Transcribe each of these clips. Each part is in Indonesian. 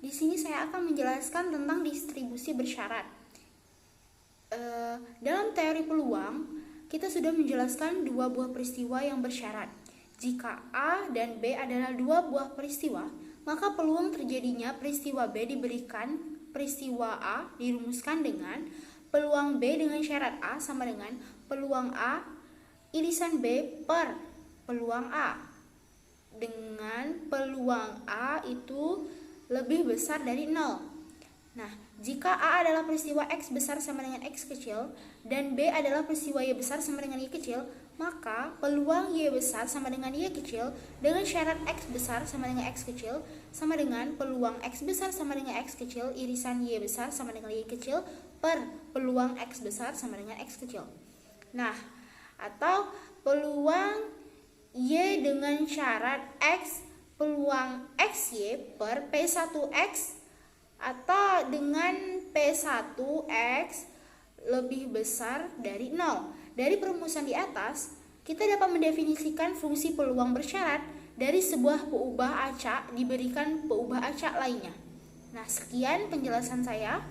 Di sini saya akan menjelaskan tentang distribusi bersyarat. Dalam teori peluang, kita sudah menjelaskan dua buah peristiwa yang bersyarat. Jika A dan B adalah dua buah peristiwa, maka peluang terjadinya peristiwa B diberikan peristiwa A dirumuskan dengan peluang B dengan syarat A sama dengan peluang A irisan B per peluang A, dengan peluang A itu lebih besar dari 0. Nah, jika A adalah peristiwa X besar sama dengan X kecil dan B adalah peristiwa Y besar sama dengan Y kecil, maka peluang Y besar sama dengan Y kecil dengan syarat X besar sama dengan X kecil sama dengan peluang X besar sama dengan X kecil irisan Y besar sama dengan Y kecil per peluang X besar sama dengan X kecil. Nah, atau peluang Y dengan syarat X peluang XY per P1X atau dengan P1X lebih besar dari 0. Dari perumusan di atas, kita dapat mendefinisikan fungsi peluang bersyarat dari sebuah peubah acak diberikan peubah acak lainnya. Nah, sekian penjelasan saya.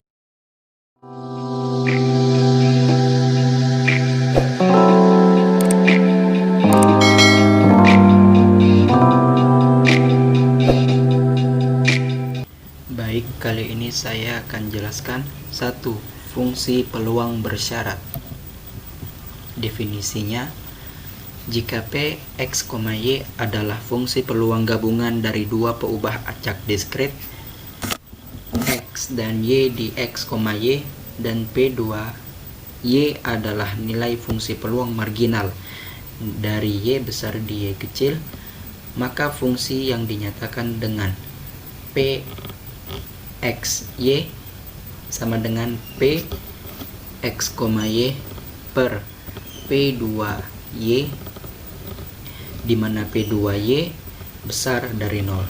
Baik, kali ini saya akan jelaskan 1. Fungsi peluang bersyarat. Definisinya, jika P, X, Y adalah fungsi peluang gabungan dari dua peubah acak diskrit X dan Y di X, Y dan P2Y adalah nilai fungsi peluang marginal dari Y besar di Y kecil, maka fungsi yang dinyatakan dengan P X Y sama dengan P X, Y per P2Y, di mana P2Y besar dari 0.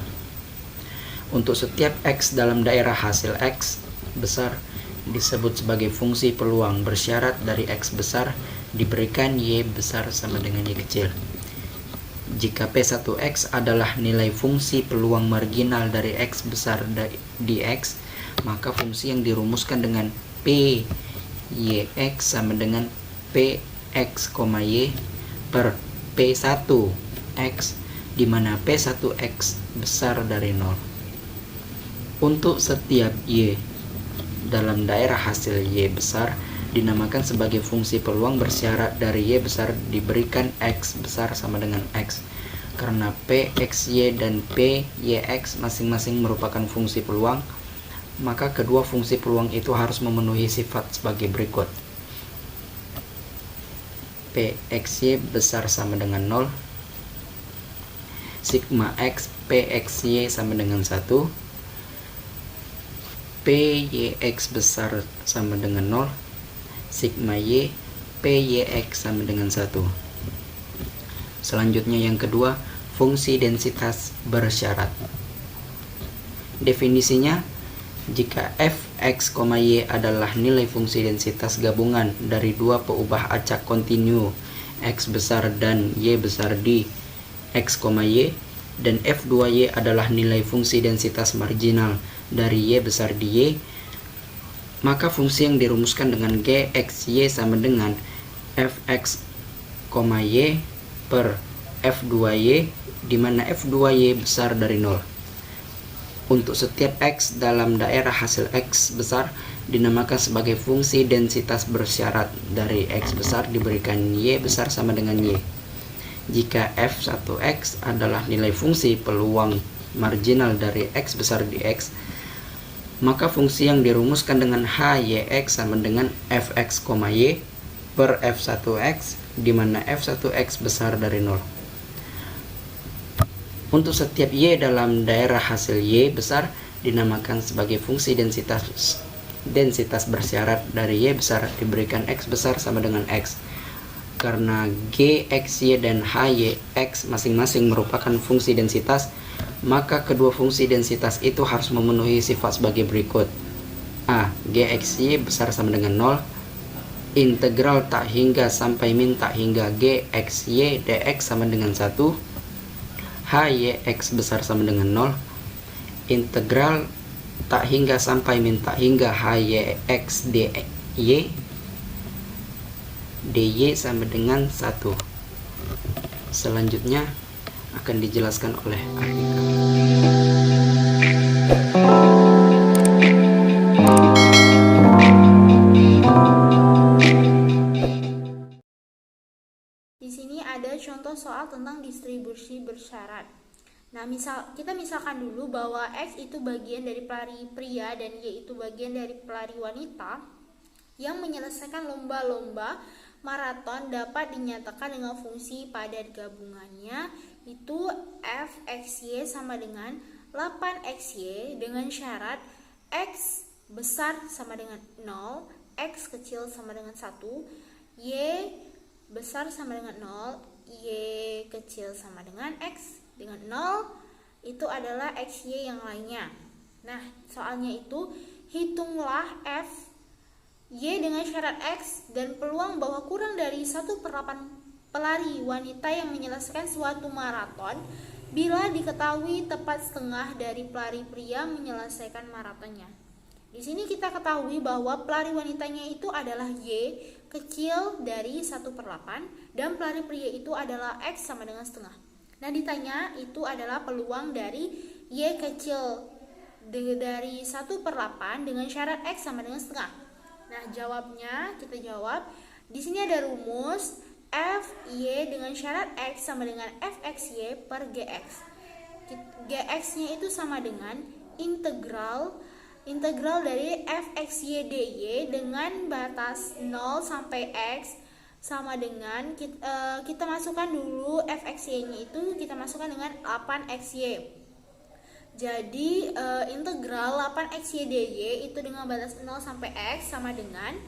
Untuk setiap X dalam daerah hasil X besar disebut sebagai fungsi peluang bersyarat dari X besar diberikan Y besar sama dengan Y kecil. Jika P1X adalah nilai fungsi peluang marginal dari X besar di X, maka fungsi yang dirumuskan dengan P YX sama dengan PX, Y per P1X, di mana P1X besar dari 0. Untuk setiap Y dalam daerah hasil Y besar dinamakan sebagai fungsi peluang bersyarat dari Y besar diberikan X besar sama dengan X. Karena PXY dan PYX masing-masing merupakan fungsi peluang, maka kedua fungsi peluang itu harus memenuhi sifat sebagai berikut. PXY besar sama dengan 0, sigma X PXY sama dengan 1, PYX besar sama dengan 0, sigma Y PYX sama dengan 1. Selanjutnya yang kedua, fungsi densitas bersyarat. Definisinya, jika Fx, Y adalah nilai fungsi densitas gabungan dari dua peubah acak kontinu X besar dan Y besar di X, Y, dan F2Y adalah nilai fungsi densitas marginal dari Y besar di Y, maka fungsi yang dirumuskan dengan Gxy sama dengan fx, y per f2y, di mana f2y besar dari 0. Untuk setiap x dalam daerah hasil x besar dinamakan sebagai fungsi densitas bersyarat dari x besar diberikan y besar sama dengan y. Jika f1x adalah nilai fungsi peluang marginal dari x besar di x, maka fungsi yang dirumuskan dengan hyx sama dengan fx, y per f1x, di mana f1x besar dari 0. Untuk setiap y dalam daerah hasil y besar dinamakan sebagai fungsi densitas bersyarat dari y besar diberikan x besar sama dengan x. Karena Gxy dan Hyx masing-masing merupakan fungsi densitas, maka kedua fungsi densitas itu harus memenuhi sifat sebagai berikut. A. Gxy besar sama dengan 0. Integral tak hingga sampai min tak hingga Gxy dx sama dengan 1. Hyx besar sama dengan 0. Integral tak hingga sampai min tak hingga Hyx dy sama dengan 1. Selanjutnya akan dijelaskan oleh Ardika. Di sini ada contoh soal tentang distribusi bersyarat. Nah, kita misalkan dulu bahwa X itu bagian dari pelari pria dan Y itu bagian dari pelari wanita yang menyelesaikan lomba-lomba maraton dapat dinyatakan dengan fungsi padat gabungannya itu fxy sama dengan 8xy dengan syarat x besar sama dengan 0, x kecil sama dengan 1, y besar sama dengan 0, y kecil sama dengan x dengan 0, itu adalah xy yang lainnya. Nah, soalnya itu hitunglah f y dengan syarat x dan peluang bahwa kurang dari 1/8 pelari wanita yang menyelesaikan suatu maraton bila diketahui tepat setengah dari pelari pria menyelesaikan maratonnya. Di sini kita ketahui bahwa pelari wanitanya itu adalah y kecil dari 1/8 dan pelari pria itu adalah x sama dengan setengah. Nah, ditanya itu adalah peluang dari y kecil dari 1/8 dengan syarat x sama dengan setengah. Nah, jawabnya kita jawab. Di sini ada rumus fy dengan syarat x sama dengan fxy per gx. Gx-nya itu sama dengan integral dari fxy dy dengan batas 0 sampai x sama dengan kita masukkan dulu fxy-nya itu kita masukkan dengan 8xy. Jadi integral 8xy dy itu dengan batas 0 sampai x sama dengan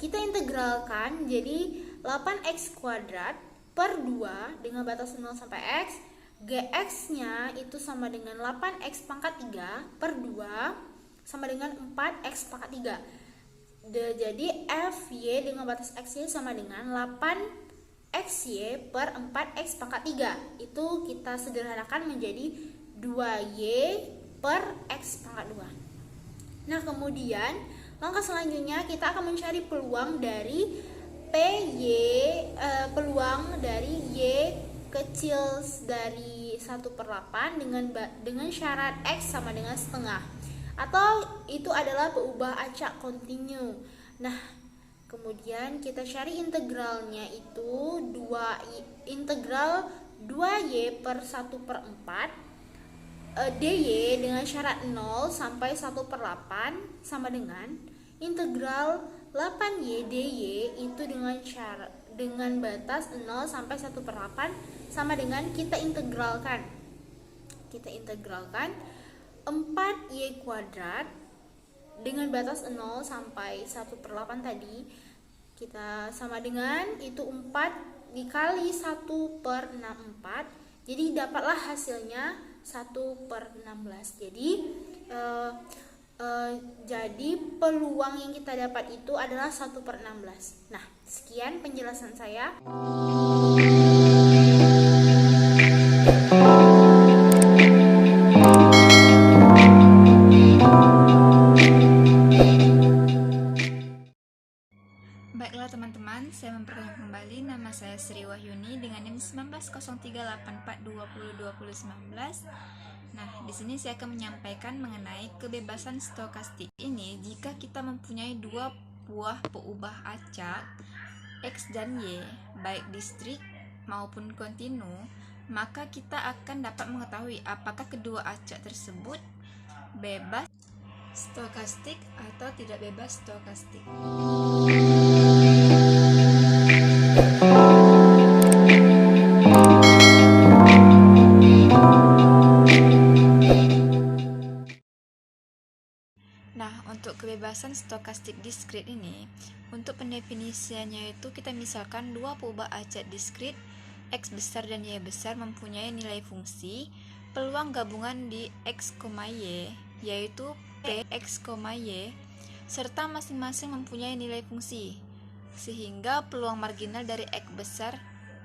kita integralkan jadi 8x kuadrat per 2 dengan batas 0 sampai x. Gx-nya itu sama dengan 8x pangkat 3 per 2 sama dengan 4x pangkat 3. Jadi fy dengan batas xy sama dengan 8xy per 4x pangkat 3. Itu kita sederhanakan menjadi 2y per x pangkat 2. Nah, kemudian langkah selanjutnya kita akan mencari peluang dari peluang dari y kecil dari 1/8 dengan syarat x sama dengan setengah, atau itu adalah peubah acak kontinu. Nah, kemudian kita cari integralnya itu integral 2y per 1/4 dy dengan syarat 0 sampai 1/8 sama dengan integral 8y dy itu dengan batas 0 sampai 1/8 sama dengan kita integralkan 4y kuadrat dengan batas 0 sampai 1/8 tadi kita sama dengan itu 4 dikali 1/64, jadi dapatlah hasilnya 1/16. Jadi peluang yang kita dapat itu adalah 1/16. Nah, sekian penjelasan saya. Baiklah teman-teman, saya memperkenalkan kembali. Nama saya Sri Wahyuni dengan NIM 19038420202019. Nah, di sini saya akan menyampaikan mengenai kebebasan stokastik. Ini jika kita mempunyai dua buah peubah acak X dan Y, baik distrik maupun kontinu, maka kita akan dapat mengetahui apakah kedua acak tersebut bebas stokastik atau tidak bebas stokastik. Nah, untuk kebebasan stokastik diskrit ini, untuk pendefinisiannya itu kita misalkan dua peubah acak diskrit X besar dan Y besar mempunyai nilai fungsi peluang gabungan di X, Y, yaitu P X, Y, serta masing-masing mempunyai nilai fungsi, sehingga peluang marginal dari X besar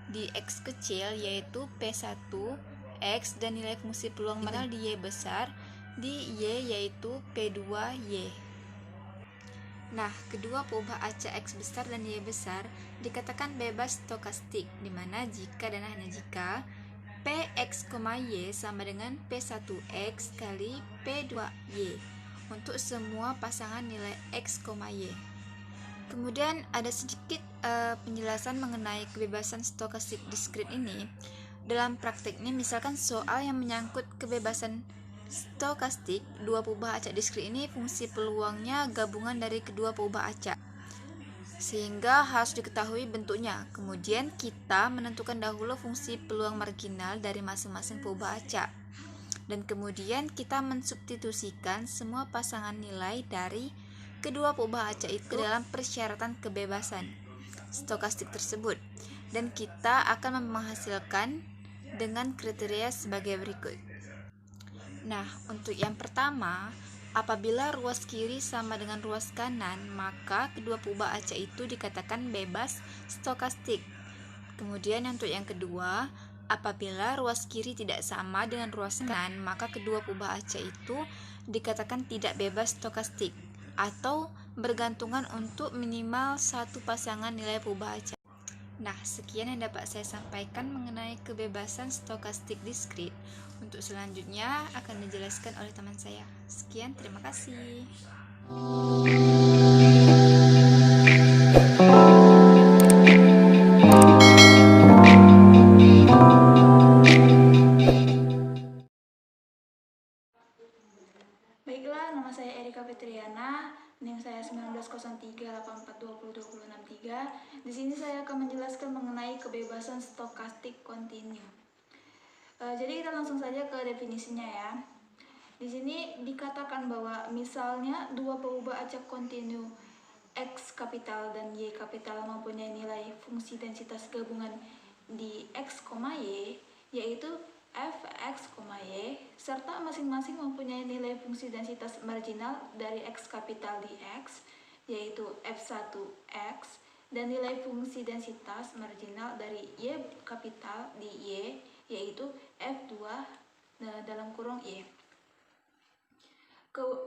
di X kecil yaitu P1 X dan nilai fungsi peluang marginal di Y besar di Y yaitu P2Y. Nah, kedua peubah acak X besar dan Y besar dikatakan bebas stokastik, di mana jika dan hanya jika Px, Y sama dengan P1X kali P2Y untuk semua pasangan nilai X, Y. Kemudian ada sedikit penjelasan mengenai kebebasan stokastik diskrit ini. Dalam prakteknya, misalkan soal yang menyangkut kebebasan stokastik, dua peubah acak diskrit ini fungsi peluangnya gabungan dari kedua peubah acak, sehingga harus diketahui bentuknya. Kemudian kita menentukan dahulu fungsi peluang marginal dari masing-masing peubah acak, dan kemudian kita mensubstitusikan semua pasangan nilai dari kedua peubah acak itu dalam persyaratan kebebasan stokastik tersebut, dan kita akan menghasilkan dengan kriteria sebagai berikut. Nah, untuk yang pertama, apabila ruas kiri sama dengan ruas kanan, maka kedua peubah acak itu dikatakan bebas stokastik. Kemudian untuk yang kedua, apabila ruas kiri tidak sama dengan ruas kanan, maka kedua peubah acak itu dikatakan tidak bebas stokastik atau bergantungan untuk minimal satu pasangan nilai peubah acak. Nah, sekian yang dapat saya sampaikan mengenai kebebasan stokastik diskrit. Untuk selanjutnya akan dijelaskan oleh teman saya. Sekian, terima kasih. Baiklah, nama saya Erika Fitriana, NIM saya 190384202063. Di sini saya akan menjelaskan mengenai kebebasan stokastik kontinu. Jadi kita langsung saja ke definisinya ya. Di sini dikatakan bahwa misalnya dua peubah acak kontinu X kapital dan Y kapital mempunyai nilai fungsi densitas gabungan di X, Y, yaitu Fx, Y, serta masing-masing mempunyai nilai fungsi densitas marginal dari X kapital di X, yaitu F1X, dan nilai fungsi densitas marginal dari Y kapital di Y, yaitu F2 dalam kurung Y.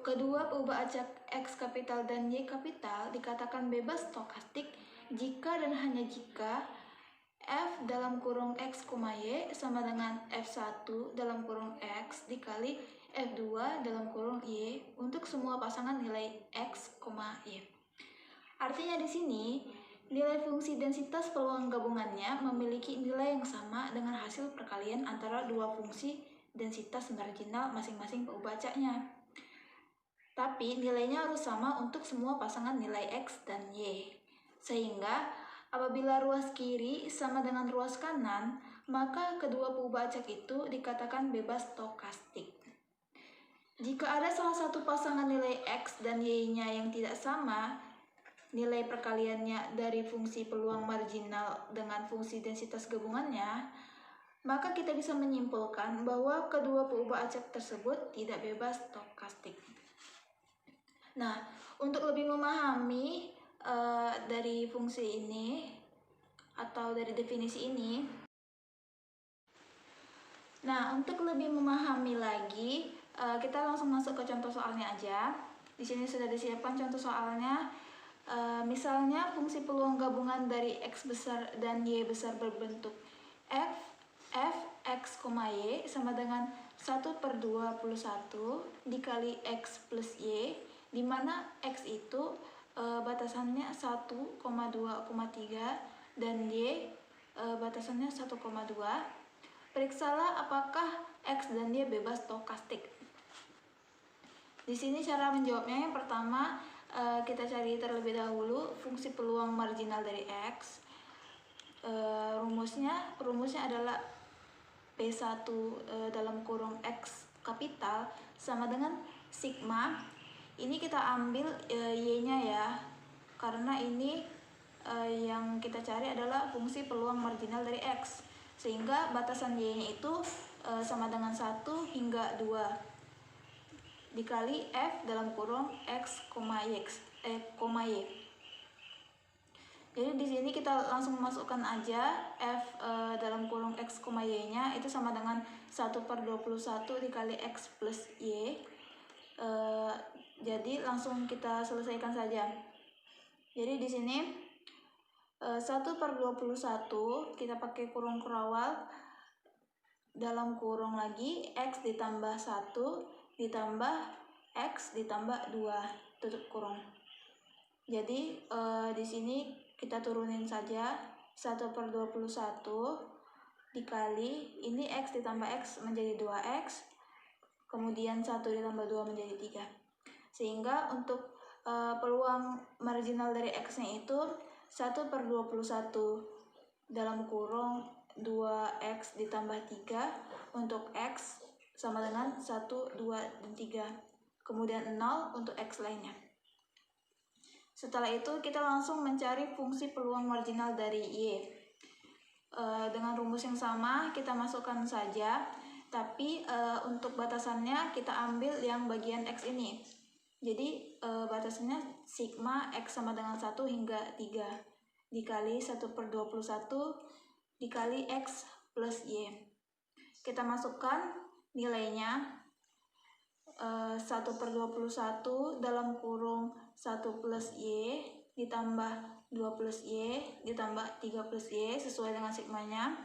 Kedua peubah acak X kapital dan Y kapital dikatakan bebas stokastik jika dan hanya jika F dalam kurung X, Y sama dengan F1 dalam kurung X dikali F2 dalam kurung Y untuk semua pasangan nilai X, Y. Artinya di sini nilai fungsi densitas peluang gabungannya memiliki nilai yang sama dengan hasil perkalian antara dua fungsi densitas marginal masing-masing peubah acaknya. Tapi nilainya harus sama untuk semua pasangan nilai X dan Y. Sehingga apabila ruas kiri sama dengan ruas kanan, maka kedua peubah acak itu dikatakan bebas stokastik. Jika ada salah satu pasangan nilai X dan Y-nya yang tidak sama, nilai perkaliannya dari fungsi peluang marginal dengan fungsi densitas gabungannya, maka kita bisa menyimpulkan bahwa kedua peubah acak tersebut tidak bebas stokastik. Nah, untuk lebih memahami dari fungsi ini atau dari definisi ini, nah untuk lebih memahami lagi, kita langsung masuk ke contoh soalnya aja. Di sini sudah disiapkan contoh soalnya. Misalnya fungsi peluang gabungan dari X besar dan Y besar berbentuk f X, Y sama dengan 1/21 dikali X plus Y, di mana X itu batasannya 1,2,3 dan Y batasannya 1,2. Periksalah apakah X dan Y bebas stokastik. Di sini cara menjawabnya, yang pertama kita cari terlebih dahulu fungsi peluang marginal dari X. Rumusnya adalah P1 dalam kurung X kapital sama dengan sigma. Ini kita ambil Y-nya ya, karena ini yang kita cari adalah fungsi peluang marginal dari X, sehingga batasan Y-nya itu sama dengan 1 hingga 2 dikali F dalam kurung X, Y. Jadi di sini kita langsung masukkan aja F dalam kurung X, Y-nya itu sama dengan 1/21 dikali X plus Y. Jadi langsung kita selesaikan saja. Jadi di sini 1/21 kita pakai kurung kerawal, dalam kurung lagi X ditambah 1 ditambah X ditambah 2 tutup kurung. Jadi di sini kita turunin saja 1/21 dikali ini X ditambah X menjadi 2X, kemudian 1 ditambah 2 menjadi 3. Sehingga untuk peluang marginal dari X-nya itu 1/21 dalam kurung 2X ditambah 3 untuk X sama dengan 1, 2, dan 3. Kemudian 0 untuk X lainnya. Setelah itu kita langsung mencari fungsi peluang marginal dari Y. Dengan rumus yang sama kita masukkan saja, tapi untuk batasannya kita ambil yang bagian X ini. Jadi batasannya sigma X sama dengan 1 hingga 3 dikali 1/21 dikali X plus Y. Kita masukkan nilainya 1/21 dalam kurung 1 plus Y ditambah 2 plus Y ditambah 3 plus Y sesuai dengan sigmanya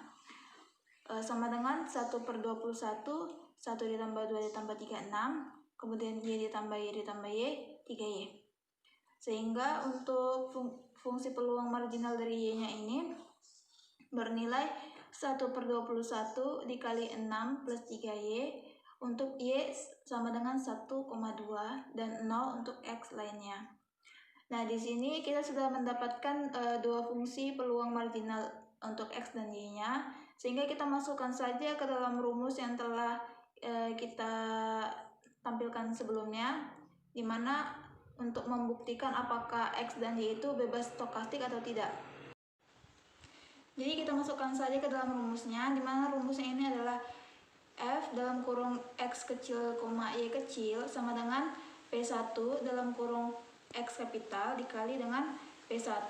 sama dengan 1/21 1 ditambah 2 ditambah 3, 6, kemudian Y ditambah Y ditambah Y 3Y. Sehingga untuk fungsi peluang marginal dari Y-nya ini bernilai 1/21 dikali 6 plus 3Y untuk Y sama dengan 1,2 dan 0 untuk X lainnya. Nah, di sini kita sudah mendapatkan dua fungsi peluang marginal untuk X dan Y-nya, sehingga kita masukkan saja ke dalam rumus yang telah kita tampilkan sebelumnya, di mana untuk membuktikan apakah X dan Y itu bebas stokastik atau tidak. Jadi kita masukkan saja ke dalam rumusnya, di mana rumusnya ini adalah F dalam kurung X kecil, Y kecil sama dengan P1 dalam kurung X kapital dikali dengan P1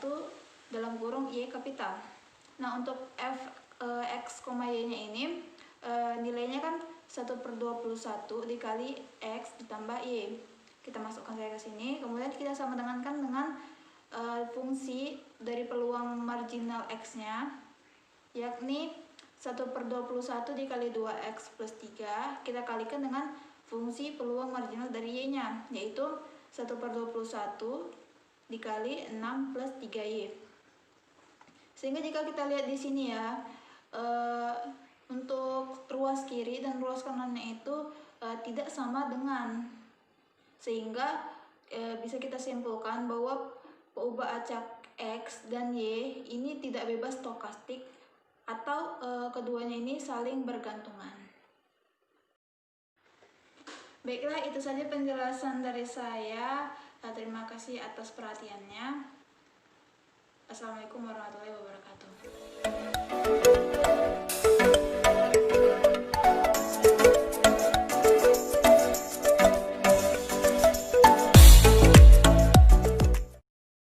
dalam kurung Y kapital. Nah, untuk F X, Y-nya ini nilainya kan 1/21 dikali X ditambah Y. Kita masukkan saja ke sini, kemudian kita sama dengan fungsi dari peluang marginal X-nya, yakni 1/21 dikali 2X plus 3 kita kalikan dengan fungsi peluang marginal dari Y-nya, yaitu 1/21 dikali 6 plus 3Y. Sehingga jika kita lihat di sini ya, untuk ruas kiri dan ruas kanannya itu tidak sama dengan, sehingga bisa kita simpulkan bahwa peubah acak X dan Y ini tidak bebas stokastik, atau keduanya ini saling bergantungan. Baiklah, itu saja penjelasan dari saya. Terima kasih atas perhatiannya. Assalamualaikum warahmatullahi wabarakatuh.